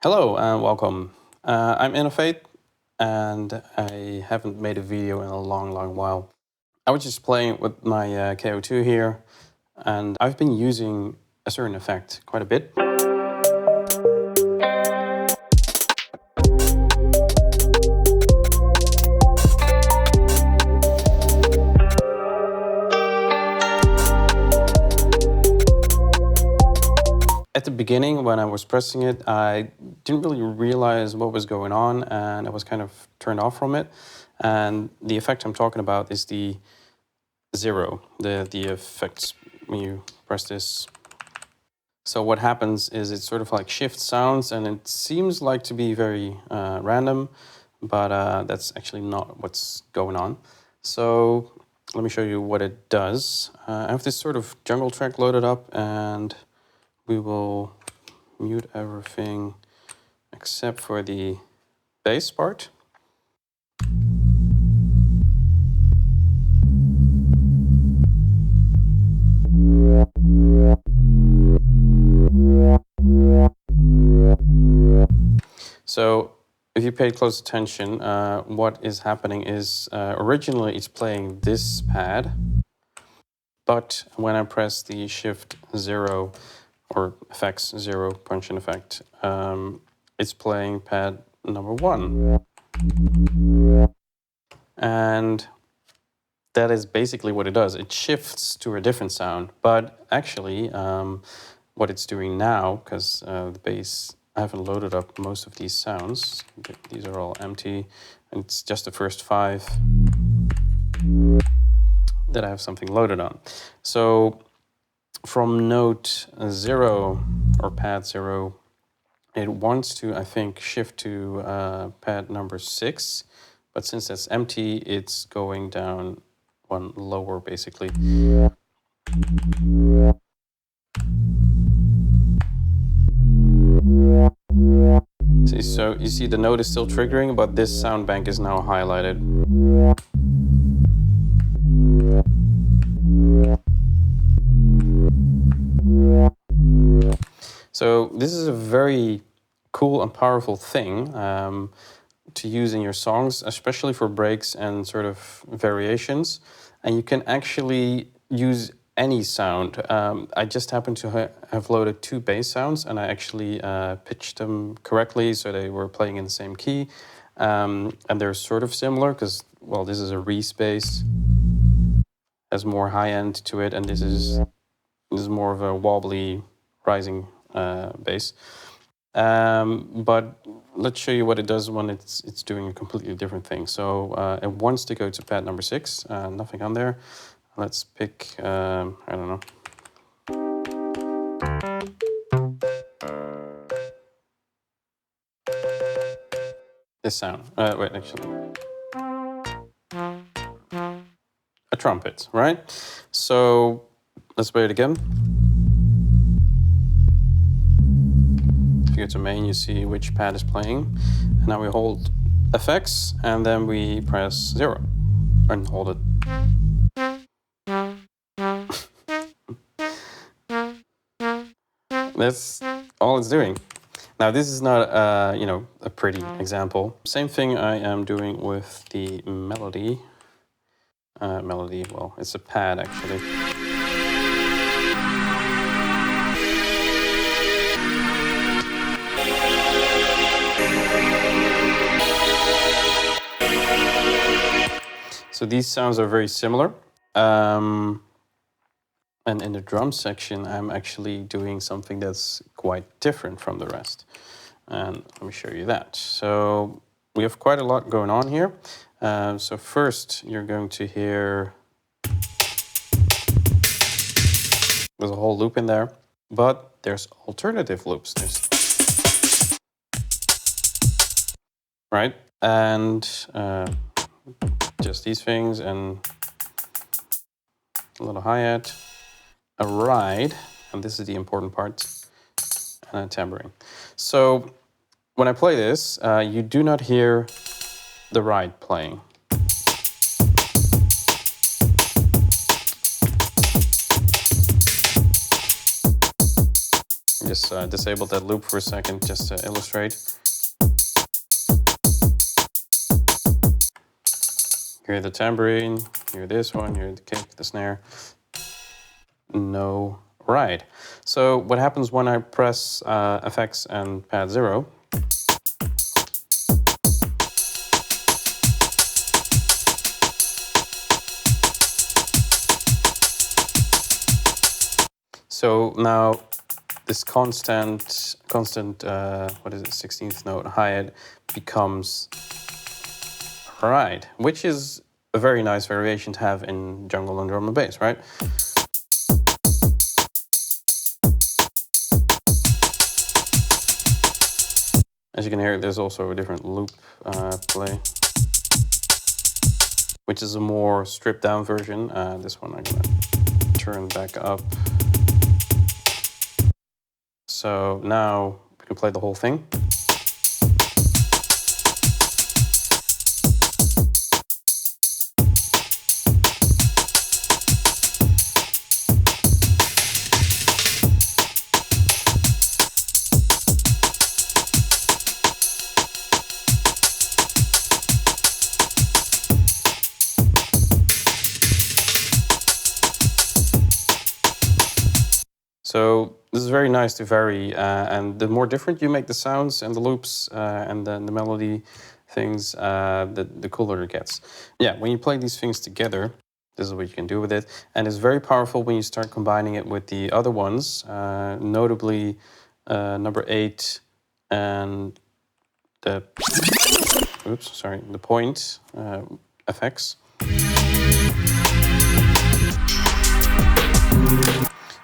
Hello and welcome. I'm inofaith and I haven't made a video in a long while. I was just playing with my K.O.II here and I've been using a certain effect quite a bit. At the beginning, when I was pressing it, I didn't really realize what was going on and I was kind of turned off from it. And the effect I'm talking about is the zero, the effects when you press this. So what happens is it sort of like shifts sounds and it seems like to be very random, but that's actually not what's going on. So let me show you what it does. I have this sort of jungle track loaded up and we will mute everything except for the bass part. So if you pay close attention, what is happening is originally it's playing this pad, but when I press the shift 0 or effects 0 punch-in effect, it's playing pad number 1. And that is basically what it does. It shifts to a different sound, but actually what it's doing now, because the bass, I haven't loaded up most of these sounds. These are all empty, and it's just the first 5 that I have something loaded on. So from note 0 or pad 0, it wants to, I think, shift to pad number 6, but since that's empty, it's going down one lower, basically. See, so you see the note is still triggering, but this sound bank is now highlighted. So this is a very cool and powerful thing to use in your songs, especially for breaks and sort of variations. And you can actually use any sound. I just happened to have loaded 2 bass sounds and I actually pitched them correctly so they were playing in the same key. And they're sort of similar because, well, this is a Reese bass, has more high end to it, and this is more of a wobbly rising bass. But let's show you what it does when it's doing a completely different thing. So it wants to go to pad number 6, nothing on there. Let's pick, I don't know. This sound, wait, actually. A trumpet, right? So let's play it again. If you go to main, you see which pad is playing. And now we hold effects and then we press 0 and hold it. That's all it's doing. Now this is not a pretty example. Same thing I am doing with the melody. Well, it's a pad actually. So these sounds are very similar. And in the drum section, I'm actually doing something that's quite different from the rest. And let me show you that. So we have quite a lot going on here. So first, you're going to hear there's a whole loop in there, but there's alternative loops. Right? And just these things and a little hi-hat, a ride, and this is the important part, and a tambourine. So when I play this, you do not hear the ride playing. just disabled that loop for a second just to illustrate. Hear the tambourine, hear this one, hear the kick, the snare. No. Right. So what happens when I press effects and pad 0? So now this constant, what is it, 16th note hi-hat becomes right, which is a very nice variation to have in jungle and drum and bass, right? As you can hear, there's also a different loop play, which is a more stripped down version. This one I'm gonna turn back up. So now we can play the whole thing. So this is very nice to vary, and the more different you make the sounds and the loops and then the melody things, the cooler it gets. Yeah, when you play these things together, this is what you can do with it. And it's very powerful when you start combining it with the other ones, notably number 8 and the, the point effects.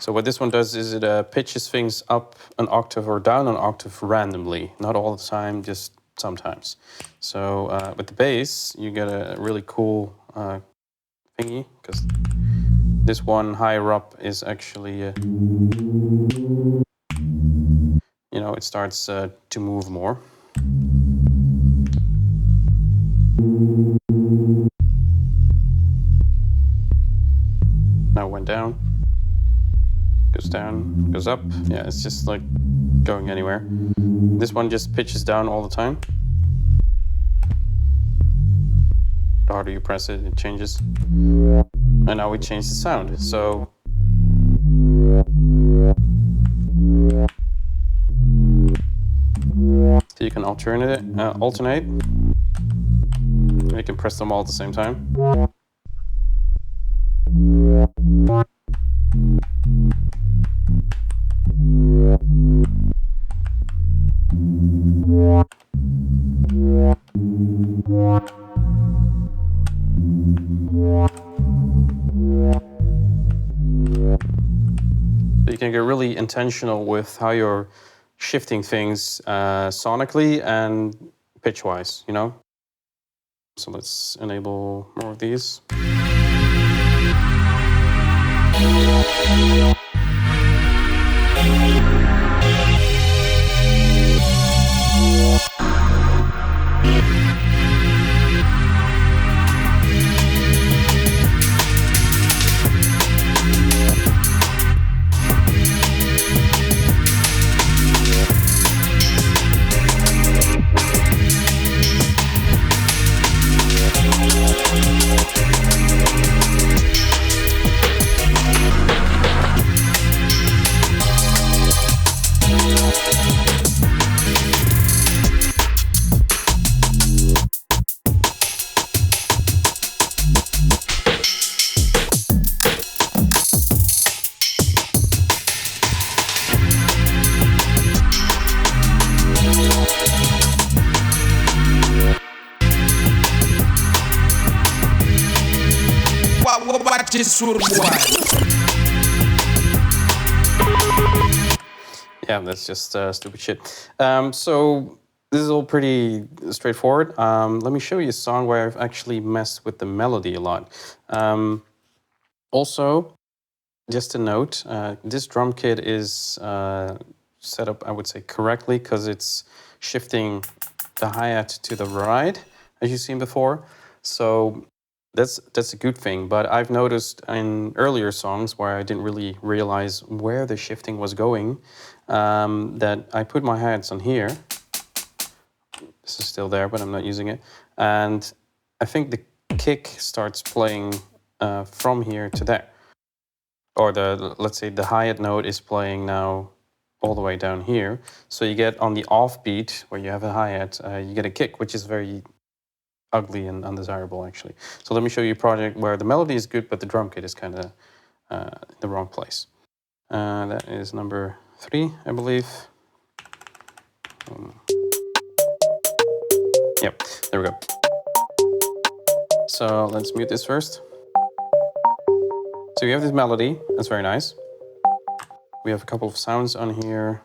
So what this one does is it pitches things up an octave or down an octave randomly. Not all the time, just sometimes. So with the bass, you get a really cool thingy, because this one higher up is actually, you know, it starts to move more. Now it went down. Goes down, goes up. Yeah, it's just like going anywhere. This one just pitches down all the time. The harder you press it, it changes. And now we change the sound. So you can alternate. You can press them all at the same time. You can get really intentional with how you're shifting things sonically and pitch-wise, you know? So let's enable more of these. Yeah, that's just stupid shit. So this is all pretty straightforward. Let me show you a song where I've actually messed with the melody a lot. Also, just a note, this drum kit is set up, I would say, correctly, because it's shifting the hi-hat to the right, as you've seen before. So that's a good thing, but I've noticed in earlier songs where I didn't really realize where the shifting was going, that I put my hi-hats on here. This is still there, but I'm not using it. And I think the kick starts playing from here to there. Or let's say the hi-hat note is playing now all the way down here. So you get on the off beat, where you have a hi-hat, you get a kick, which is very ugly and undesirable, actually. So let me show you a project where the melody is good, but the drum kit is kind of in the wrong place. That is number 3, I believe. Yep, there we go. So let's mute this first. So you have this melody, that's very nice. We have a couple of sounds on here.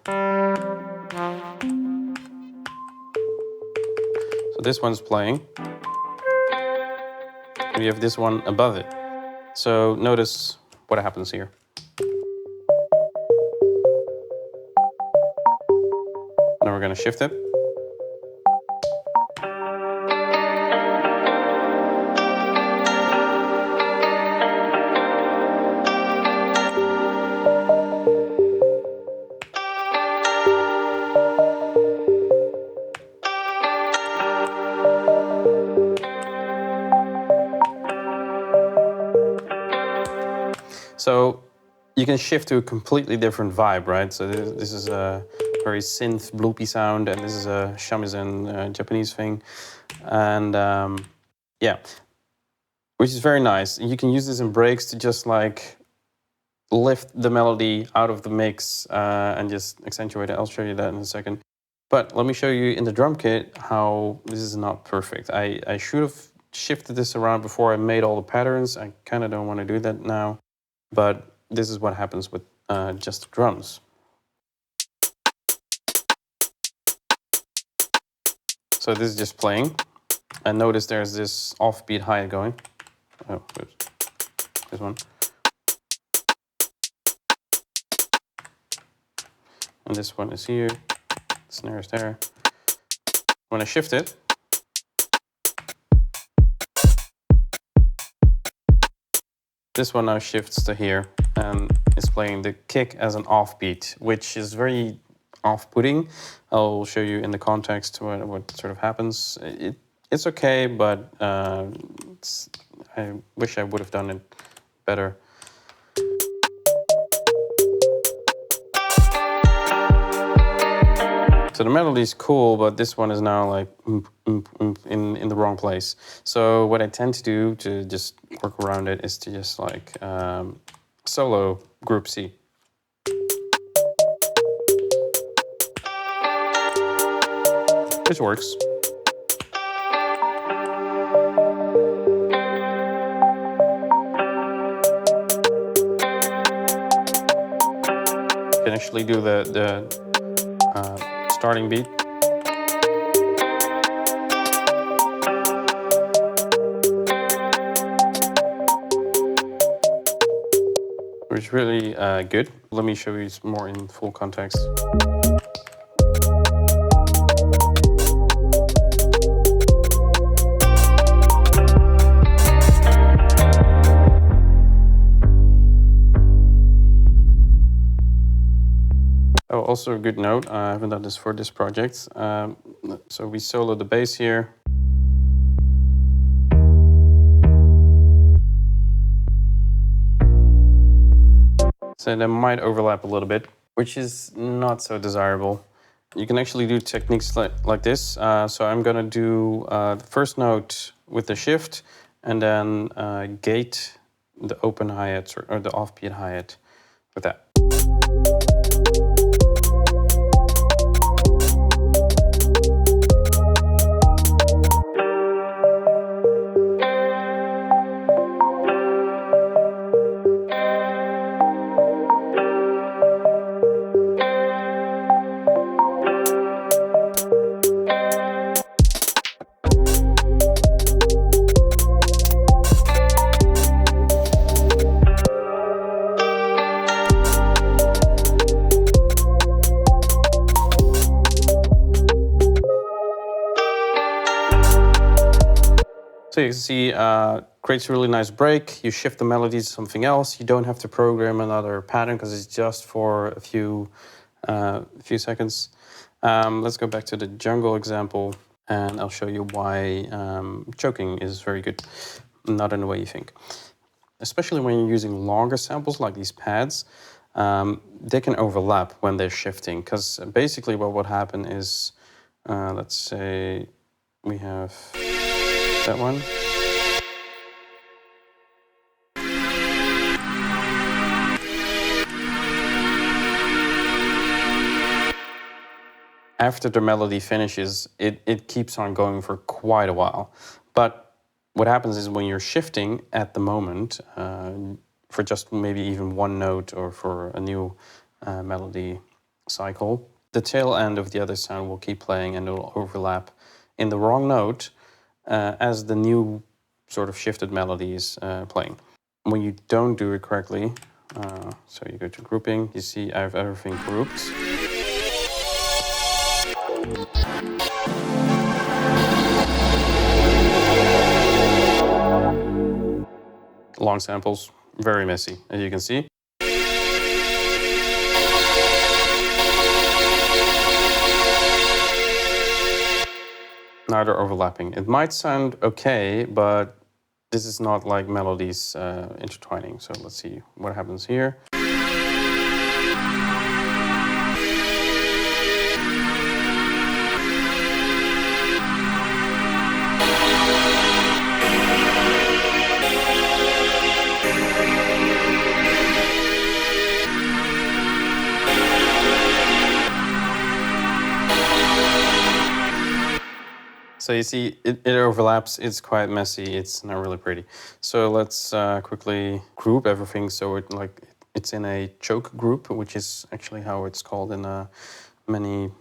So this one's playing. And you have this one above it. So notice what happens here. Now we're going to shift it. So you can shift to a completely different vibe, right? So this is a very synth bloopy sound, and this is a shamisen Japanese thing. And yeah, which is very nice. You can use this in breaks to just like lift the melody out of the mix and just accentuate it. I'll show you that in a second. But let me show you in the drum kit how this is not perfect. I should have shifted this around before I made all the patterns. I kind of don't want to do that now. But this is what happens with just the drums. So this is just playing. And notice there's this offbeat hi-hat going. Oh, oops. This one. And this one is here. Snare is there. When I shift it, this one now shifts to here and is playing the kick as an offbeat, which is very off-putting. I'll show you in the context what sort of happens. It's okay, but I wish I would have done it better. So the melody is cool, but this one is now like in the wrong place. So what I tend to do to just work around it is to just like solo group C. Which works. You can actually do the starting beat. Which is really good. Let me show you some more in full context. Oh, also a good note, I haven't done this for this project. So we solo the bass here. So they might overlap a little bit, which is not so desirable. You can actually do techniques like this. So I'm gonna do the first note with the shift and then gate the open hi-hat or the offbeat hi-hat with that. So you can see, creates a really nice break. You shift the melody to something else. You don't have to program another pattern because it's just for a few a few seconds. Let's go back to the jungle example, and I'll show you why choking is very good, not in the way you think. Especially when you're using longer samples like these pads, they can overlap when they're shifting, because basically what would happen is, let's say we have that one. After the melody finishes, it keeps on going for quite a while. But what happens is when you're shifting at the moment, for just maybe even one note or for a new melody cycle, the tail end of the other sound will keep playing and it'll overlap in the wrong note as the new sort of shifted melody is playing. When you don't do it correctly, so you go to grouping, you see I have everything grouped. Long samples, very messy, as you can see. Now they're overlapping. It might sound okay, but this is not like melodies intertwining. So let's see what happens here. So you see, it overlaps, it's quite messy, it's not really pretty. So let's quickly group everything so it's in a choke group, which is actually how it's called in many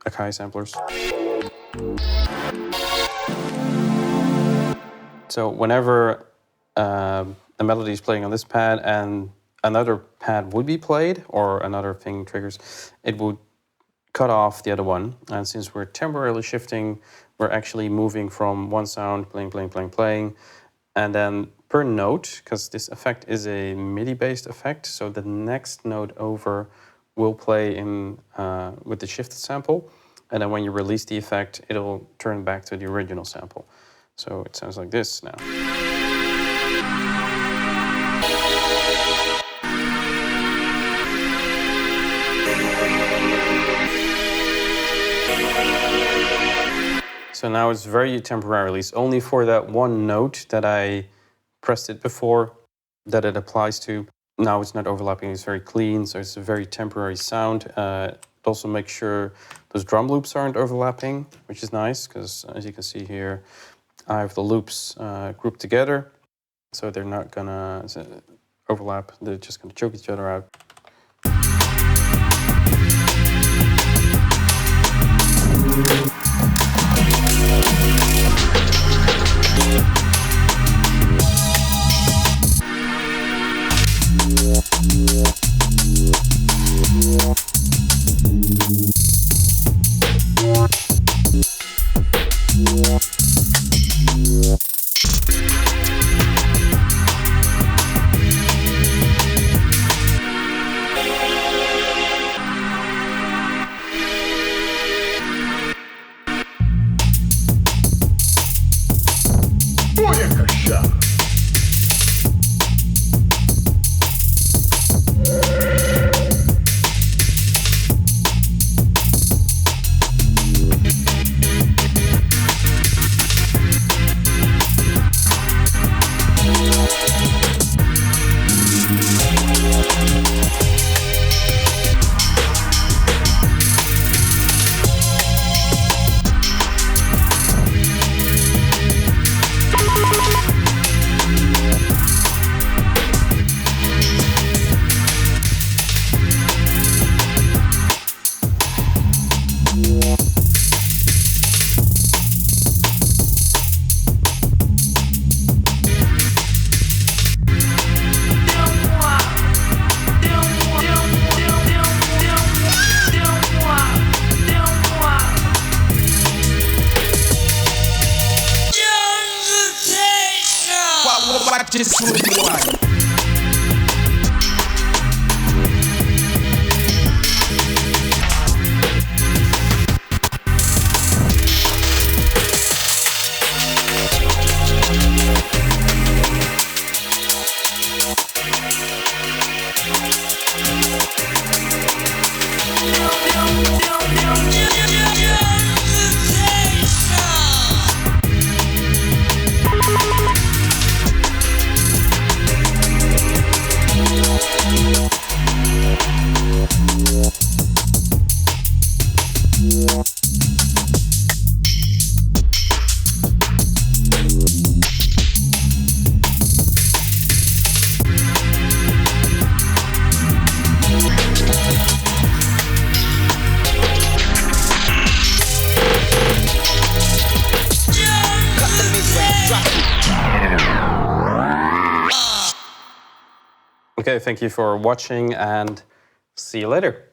Akai samplers. So whenever a melody is playing on this pad and another pad would be played, or another thing triggers, it would cut off the other one. And since we're temporarily shifting, we're actually moving from one sound, playing, and then per note, because this effect is a MIDI-based effect, so the next note over will play in with the shifted sample, and then when you release the effect, it'll turn back to the original sample. So it sounds like this now. So now it's very temporarily. It's only for that one note that I pressed it before that it applies to. Now it's not overlapping, it's very clean, so it's a very temporary sound. It also makes sure those drum loops aren't overlapping, which is nice, because as you can see here, I have the loops grouped together, so they're not gonna overlap, they're just gonna choke each other out. Okay, thank you for watching and see you later.